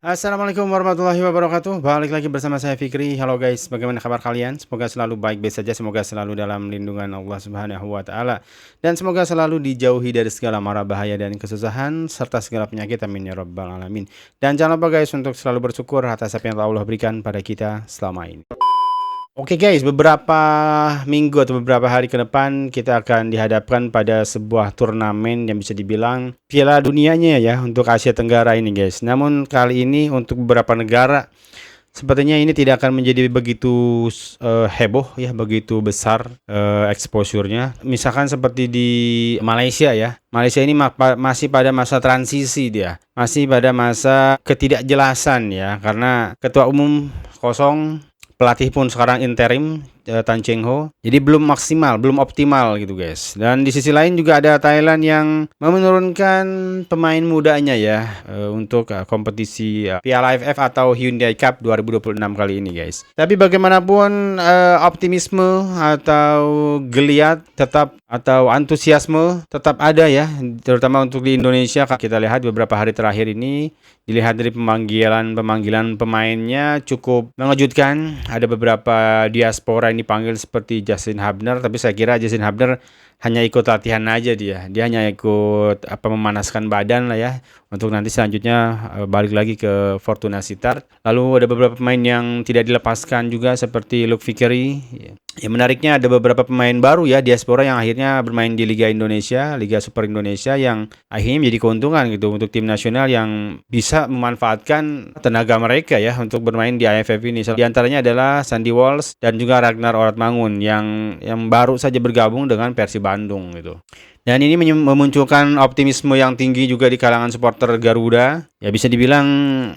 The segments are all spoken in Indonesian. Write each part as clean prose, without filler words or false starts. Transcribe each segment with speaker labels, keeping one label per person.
Speaker 1: Assalamualaikum warahmatullahi wabarakatuh. Balik lagi bersama saya Fikri. Halo guys, bagaimana kabar kalian? Semoga selalu baik-baik saja. Semoga selalu dalam lindungan Allah Subhanahu wa taala. Dan semoga selalu dijauhi dari segala mara bahaya dan kesusahan serta segala penyakit, amin ya rabbal alamin. Dan jangan lupa guys untuk selalu bersyukur atas apa yang Allah berikan pada kita selama ini. Oke guys, beberapa minggu atau beberapa hari ke depan kita akan dihadapkan pada sebuah turnamen yang bisa dibilang Piala Dunianya ya untuk Asia Tenggara ini guys. Namun kali ini untuk beberapa negara sepertinya ini tidak akan menjadi begitu heboh ya, begitu besar exposure-nya. Misalkan seperti di Malaysia ya. Malaysia ini masih pada masa transisi dia. Masih pada masa ketidakjelasan ya, karena ketua umum kosong, pelatih pun sekarang interim, Tan Cheng Ho. Jadi belum maksimal, belum optimal gitu guys. Dan di sisi lain juga ada Thailand yang menurunkan pemain mudanya ya untuk kompetisi Piala AFF atau Hyundai Cup 2026 kali ini guys. Tapi bagaimanapun optimisme atau geliat tetap atau antusiasme tetap ada ya, terutama untuk di Indonesia. Kita lihat beberapa hari terakhir ini, dilihat dari pemanggilan pemainnya cukup mengejutkan. Ada beberapa diaspora yang dipanggil seperti Justin Hubner, tapi saya kira Justin Hubner hanya ikut latihan aja dia hanya ikut memanaskan badan lah ya, untuk nanti selanjutnya balik lagi ke Fortuna Sittard. Lalu ada beberapa pemain yang tidak dilepaskan juga seperti Luke Vickery. Yang menariknya ada beberapa pemain baru ya diaspora yang akhirnya bermain di Liga Indonesia, Liga Super Indonesia, yang akhirnya menjadi keuntungan gitu untuk tim nasional yang bisa memanfaatkan tenaga mereka ya untuk bermain di AFF ini. Di antaranya adalah Sandy Walsh dan juga Ragnar Oratmangun yang baru saja bergabung dengan Persib Bandung gitu. Dan ini memunculkan optimisme yang tinggi juga di kalangan supporter Garuda. Ya bisa dibilang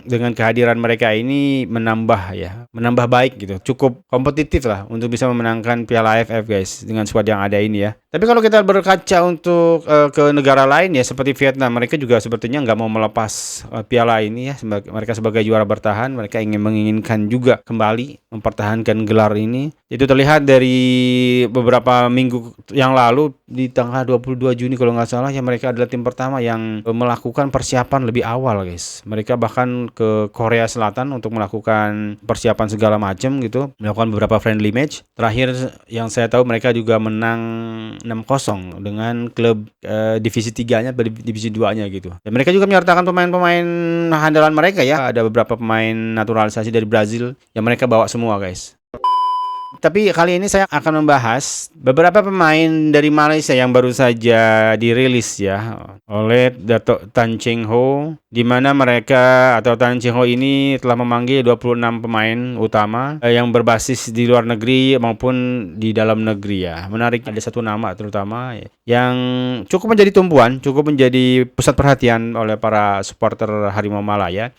Speaker 1: dengan kehadiran mereka ini menambah baik gitu. Cukup kompetitif lah untuk bisa memenangkan Piala AFF guys dengan squad yang ada ini ya. Tapi kalau kita berkaca untuk ke negara lain ya seperti Vietnam, mereka juga sepertinya nggak mau melepas piala ini ya. Mereka sebagai juara bertahan, mereka menginginkan juga kembali mempertahankan gelar ini. Itu terlihat dari beberapa minggu yang lalu di tanggal 22 Juni kalau nggak salah ya, mereka adalah tim pertama yang melakukan persiapan lebih awal guys. Mereka bahkan ke Korea Selatan untuk melakukan persiapan segala macam gitu, melakukan beberapa friendly match. Terakhir yang saya tahu mereka juga menang 6-0 dengan klub divisi 3-nya atau divisi 2-nya gitu. Dan mereka juga menyertakan pemain-pemain andalan mereka ya. Ada beberapa pemain naturalisasi dari Brazil yang mereka bawa semua guys. Tapi kali ini saya akan membahas beberapa pemain dari Malaysia yang baru saja dirilis ya oleh Dato' Tan Cheng Ho, di mana mereka atau Tan Cheng Ho ini telah memanggil 26 pemain utama yang berbasis di luar negeri maupun di dalam negeri ya. Menarik, ada satu nama terutama yang cukup menjadi tumpuan, cukup menjadi pusat perhatian oleh para supporter Harimau Malaya,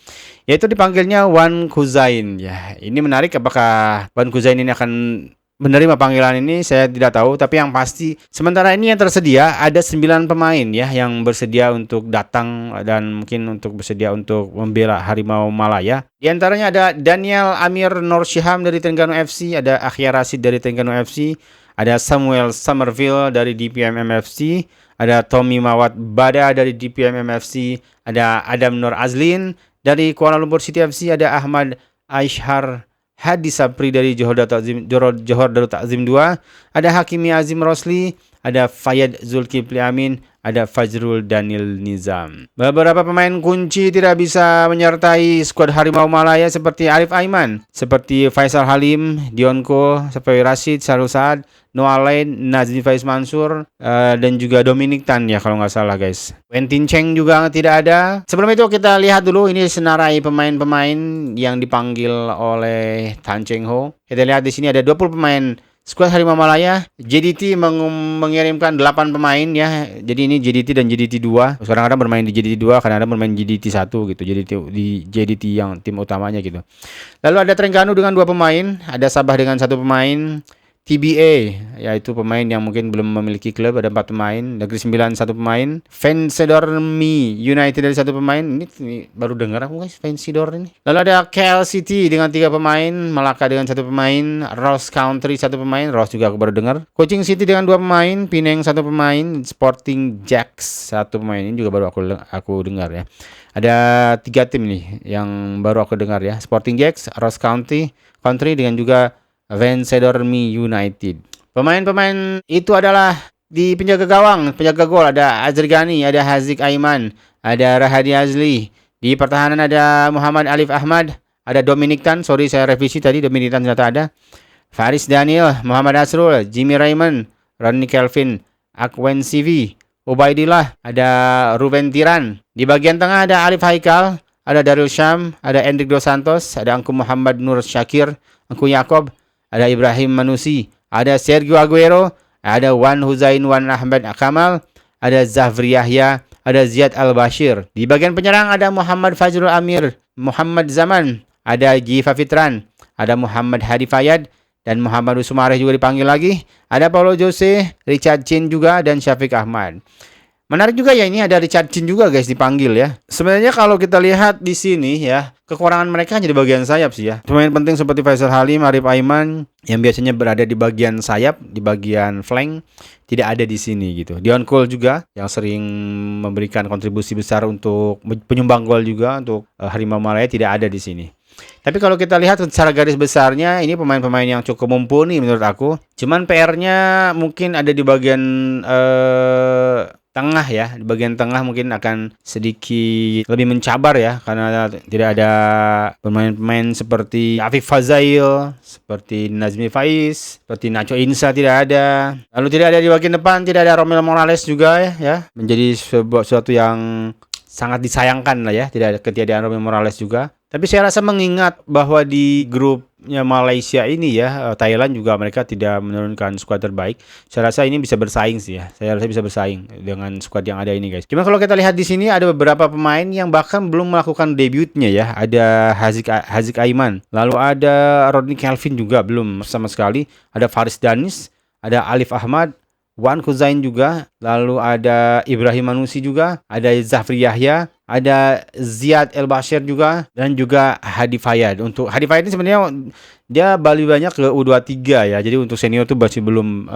Speaker 1: yaitu dipanggilnya Wan Kuzain ya. Ini menarik, apakah Wan Kuzain ini akan menerima panggilan ini saya tidak tahu, tapi yang pasti sementara ini yang tersedia ada 9 pemain ya yang bersedia untuk datang dan mungkin untuk bersedia untuk membela Harimau Malaya. Di antaranya ada Daniel Amir Nur Syiham dari Terengganu FC, ada Akhyar Rashid dari Terengganu FC, ada Samuel Somerville dari DPM FC, ada Tommy Mawat Bada dari DPM FC, ada Adam Nur Azlin dari Kuala Lumpur City FC, ada Ahmad Aishar Hadi Sapri dari Johor Darul Takzim 2, ada Hakimi Azim Rosli, ada Fayyad Zulkifli Amin, ada Fajrul Daniel Nizam. Beberapa pemain kunci tidak bisa menyertai skuad Harimau Malaya seperti Arif Aiman, seperti Faisal Halim, Dionko, Safawi Rashid, Syarul Saad, Noah Lain, Nazmi Faiz Mansur, dan juga Dominic Tan ya kalau nggak salah guys. Wentin Cheng juga tidak ada. Sebelum itu kita lihat dulu ini senarai pemain-pemain yang dipanggil oleh Tan Cheng Ho. Kita lihat di sini ada 20 pemain skuad Harimau Malaya. JDT mengirimkan 8 pemain ya. Jadi ini JDT dan JDT 2. Kadang-kadang bermain di JDT 2, kadang-kadang bermain di JDT 1 gitu. Di JDT yang tim utamanya gitu. Lalu ada Terengganu dengan 2 pemain, ada Sabah dengan 1 pemain, TBA, yaitu pemain yang mungkin belum memiliki klub, ada 4 pemain. Negeri Sembilan 1 pemain. Vansedormi United dari 1 pemain. Ini baru dengar aku guys, Vansedor ini. Lalu ada KL City dengan 3 pemain. Malaka dengan 1 pemain. Ross Country 1 pemain. Ross juga aku baru dengar. Kuching City dengan 2 pemain. Penang 1 pemain. Sporting Jacks 1 pemain. Ini juga baru aku dengar ya. Ada 3 tim nih yang baru aku dengar ya. Sporting Jacks, Ross Country dengan juga Vansedormi United. Pemain-pemain itu adalah di penjaga gawang, penjaga gol ada Azri Ghani, ada Haziq Aiman, ada Rahadi Azli. Di pertahanan ada Muhammad Alif Ahmad, ada Dominic Tan, sorry saya revisi tadi, Dominic Tan ternyata ada. Faris Daniel, Muhammad Asrul, Jimmy Raymond, Ronnie Kelvin, Akwen CV, Ubaidillah, ada Ruben Tiran. Di bagian tengah ada Alif Haikal, ada Darul Syam, ada Endrik Dos Santos, ada Angku Muhammad Nur Syakir, Angku Yakob, ada Ibrahim Manusi, ada Sergio Aguero, ada Wan Huzain Wan Ahmad Kamal, ada Zafri Yahya, ada Ziad Al-Bashir. Di bagian penyerang ada Muhammad Fajrul Amir, Muhammad Zaman, ada Giva Fitran, ada Muhammad Hadi Fayad, dan Muhammad Usumareh juga dipanggil lagi. Ada Paulo Jose, Richard Chin juga, dan Syafiq Ahmad. Menarik juga ya, ini ada Richard Chin juga guys dipanggil ya. Sebenarnya kalau kita lihat di sini ya, kekurangan mereka hanya di bagian sayap sih ya. Pemain penting seperti Faisal Halim, Arif Aiman yang biasanya berada di bagian sayap, di bagian flank, tidak ada di sini gitu. Dion Cole juga yang sering memberikan kontribusi besar untuk penyumbang gol juga untuk Harimau Malaya tidak ada di sini. Tapi kalau kita lihat secara garis besarnya ini pemain-pemain yang cukup mumpuni menurut aku. Cuman PR-nya mungkin ada di bagian tengah ya. Di bagian tengah mungkin akan sedikit lebih mencabar ya, karena tidak ada pemain-pemain seperti Afif Fazail, seperti Nazmi Faiz, seperti Nacho Insa tidak ada. Lalu tidak ada di bagian depan, tidak ada Romel Morales juga ya. Menjadi sesuatu yang sangat disayangkan lah ya, tidak ada ketiadaan Romel Morales juga. Tapi saya rasa mengingat bahwa di grupnya Malaysia ini ya, Thailand juga mereka tidak menurunkan skuad terbaik. Saya rasa ini bisa bersaing sih ya. Saya rasa bisa bersaing dengan skuad yang ada ini guys. Cuma kalau kita lihat di sini ada beberapa pemain yang bahkan belum melakukan debutnya ya. Ada Haziq Aiman, lalu ada Rodney Kelvin juga belum sama sekali. Ada Faris Danis, ada Alif Ahmad, Wan Huzain juga, lalu ada Ibrahim Manusi juga, ada Zafri Yahya, ada Ziad Al-Bashir juga, dan juga Hadi Fayad. Untuk Hadi Fayad ini sebenarnya dia balik banyak ke U23 ya. Jadi untuk senior tuh masih belum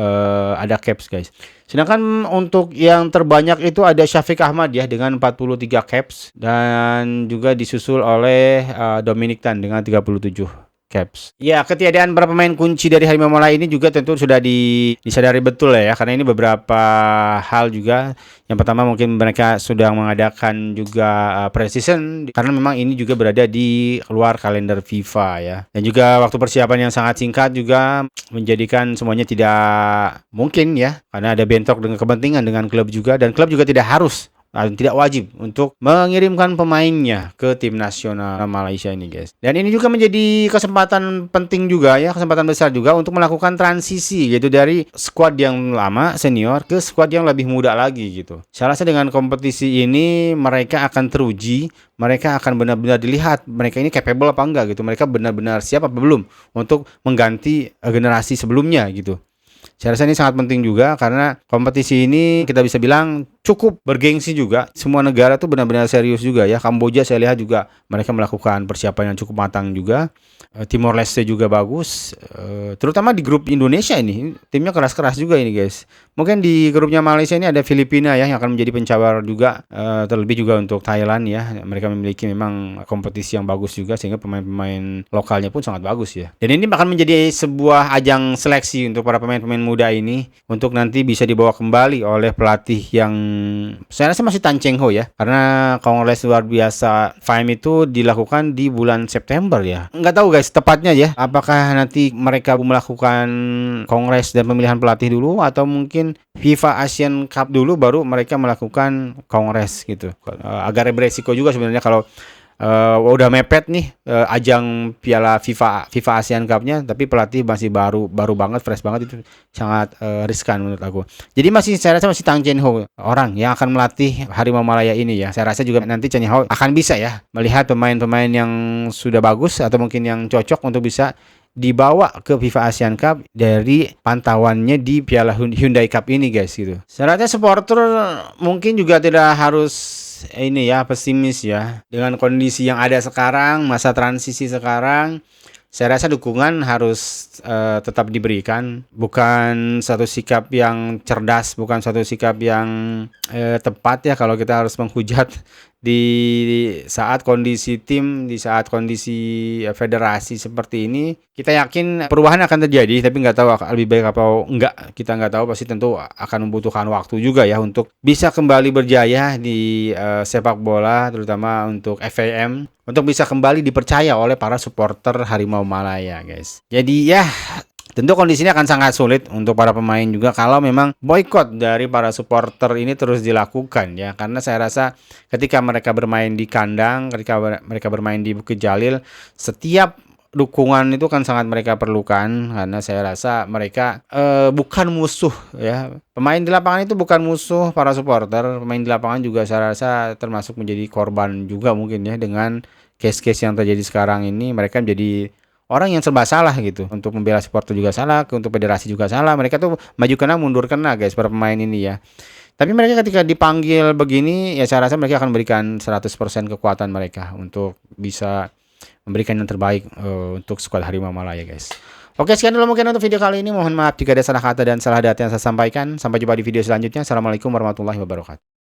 Speaker 1: ada caps guys. Sedangkan untuk yang terbanyak itu ada Syafiq Ahmad ya dengan 43 caps, dan juga disusul oleh Dominic Tan dengan 37 caps. Ya, ketiadaan para pemain kunci dari Harimau Malaya ini juga tentu sudah disadari betul ya, karena ini beberapa hal juga. Yang pertama mungkin mereka sudah mengadakan juga pre-season, karena memang ini juga berada di luar kalender FIFA ya. Dan juga waktu persiapan yang sangat singkat juga menjadikan semuanya tidak mungkin ya, karena ada bentrok dengan kepentingan dengan klub juga, dan klub juga tidak harus, tidak wajib untuk mengirimkan pemainnya ke tim nasional Malaysia ini guys. Dan ini juga menjadi kesempatan penting juga ya, kesempatan besar juga untuk melakukan transisi gitu dari skuad yang lama senior ke skuad yang lebih muda lagi gitu. Saya rasa dengan kompetisi ini mereka akan teruji, mereka akan benar-benar dilihat mereka ini capable apa enggak gitu, mereka benar-benar siap apa belum untuk mengganti generasi sebelumnya gitu. Saya rasa ini sangat penting juga, karena kompetisi ini kita bisa bilang cukup bergengsi juga. Semua negara tuh benar-benar serius juga ya. Kamboja saya lihat juga mereka melakukan persiapan yang cukup matang juga. Timor Leste juga bagus. Terutama di grup Indonesia ini timnya keras-keras juga ini guys. Mungkin di grupnya Malaysia ini ada Filipina ya yang akan menjadi pencabar juga. Terlebih juga untuk Thailand ya. Mereka memiliki memang kompetisi yang bagus juga, sehingga pemain-pemain lokalnya pun sangat bagus ya. Dan ini akan menjadi sebuah ajang seleksi untuk para pemain-pemain muda ini, untuk nanti bisa dibawa kembali oleh pelatih yang saya rasa masih Tan Cheng Ho ya, karena kongres luar biasa FIME itu dilakukan di bulan September ya. Nggak tahu guys tepatnya ya, apakah nanti mereka melakukan kongres dan pemilihan pelatih dulu, atau mungkin FIFA Asian Cup dulu baru mereka melakukan kongres gitu. Agak beresiko juga sebenarnya kalau udah mepet nih ajang Piala FIFA ASEAN Cup-nya, tapi pelatih masih baru banget, fresh banget, itu sangat riskan menurut aku. Jadi saya rasa masih Tang Chen Ho orang yang akan melatih Harimau Malaya ini ya. Saya rasa juga nanti Chen Ho akan bisa ya melihat pemain-pemain yang sudah bagus atau mungkin yang cocok untuk bisa dibawa ke FIFA Asian Cup dari pantauannya di Piala Hyundai Cup ini guys gitu. Sebenarnya supporter mungkin juga tidak harus ini ya pesimis ya dengan kondisi yang ada sekarang, masa transisi sekarang. Saya rasa dukungan harus tetap diberikan, bukan satu sikap yang cerdas, bukan satu sikap yang tepat ya kalau kita harus menghujat di saat kondisi tim, di saat kondisi federasi seperti ini. Kita yakin perubahan akan terjadi, tapi nggak tahu lebih baik apa enggak, kita nggak tahu, pasti tentu akan membutuhkan waktu juga ya untuk bisa kembali berjaya di sepak bola, terutama untuk FAM, untuk bisa kembali dipercaya oleh para supporter Harimau Malaya guys. Jadi ya tentu kondisinya akan sangat sulit untuk para pemain juga kalau memang boykot dari para supporter ini terus dilakukan ya, karena saya rasa ketika mereka bermain di kandang, ketika mereka bermain di Bukit Jalil, setiap dukungan itu kan sangat mereka perlukan, karena saya rasa mereka bukan musuh ya. Pemain di lapangan itu bukan musuh para supporter. Pemain di lapangan juga saya rasa termasuk menjadi korban juga mungkin ya dengan case-case yang terjadi sekarang ini. Mereka menjadi orang yang serba salah gitu. Untuk membela supporter juga salah, untuk federasi juga salah. Mereka tuh maju kena mundur kena guys para pemain ini ya. Tapi mereka ketika dipanggil begini ya saya rasa mereka akan memberikan 100% kekuatan mereka untuk bisa memberikan yang terbaik untuk skuad Harimau Malaya guys. Oke, sekian dulu mungkin untuk video kali ini. Mohon maaf jika ada salah kata dan salah data yang saya sampaikan. Sampai jumpa di video selanjutnya. Assalamualaikum warahmatullahi wabarakatuh.